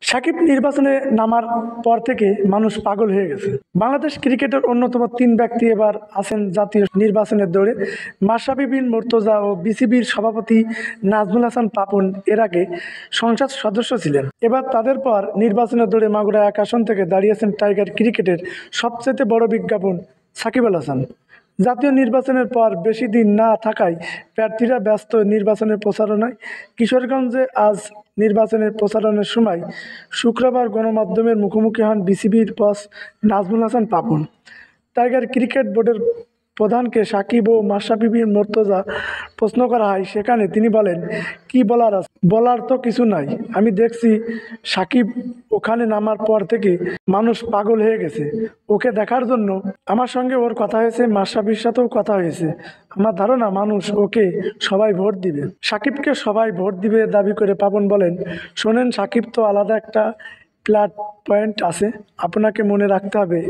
সাকিব নির্বাচনে নামার পর থেকে মানুষ পাগল হয়ে গেছে। বাংলাদেশ ক্রিকেটের অন্যতম তিন ব্যক্তি এবার আছেন জাতীয় নির্বাচনের দৌড়ে। মাশরাফি বিন মুর্তজা ও বিসিবির সভাপতি নাজমুল হাসান পাপন এর আগে সংসদ সদস্য ছিলেন। এবার তাদের পর নির্বাচনের দৌড়ে মাগুরা এক আসন থেকে দাঁড়িয়েছেন টাইগার ক্রিকেটের সবচেয়ে বড় বিজ্ঞাপন সাকিব আল হাসান। জাতীয় নির্বাচনের পর বেশি দিন না থাকায় প্রার্থীরা ব্যস্ত নির্বাচনের প্রচারণায়। কিশোরগঞ্জে আজ নির্বাচনের প্রচারণের সময় শুক্রবার গণমাধ্যমের মুখোমুখি হন বিসিবির বস নাজমুল হাসান পাপন। টাইগার ক্রিকেট বোর্ডের প্রধানকে সাকিব ও মাশরাফি বিন মুর্তজা প্রশ্ন করা হয়, সেখানে তিনি বলেন, কি বলার আছে? বলার তো কিছু নাই। আমি দেখছি সাকিব ওখানে নামার পর থেকে মানুষ পাগল হয়ে গেছে ওকে দেখার জন্য। আমার সঙ্গে ওর কথা হয়েছে, মাশরাফির সাথেও কথা হয়েছে। আমার ধারণা মানুষ ওকে সবাই ভোট দিবে, সাকিবকে সবাই ভোট দিবে দাবি করে পাপন বলেন, শোনেন, সাকিব তো আলাদা একটা প্লাট পয়েন্ট আছে, আপনাকে মনে রাখতে হবে।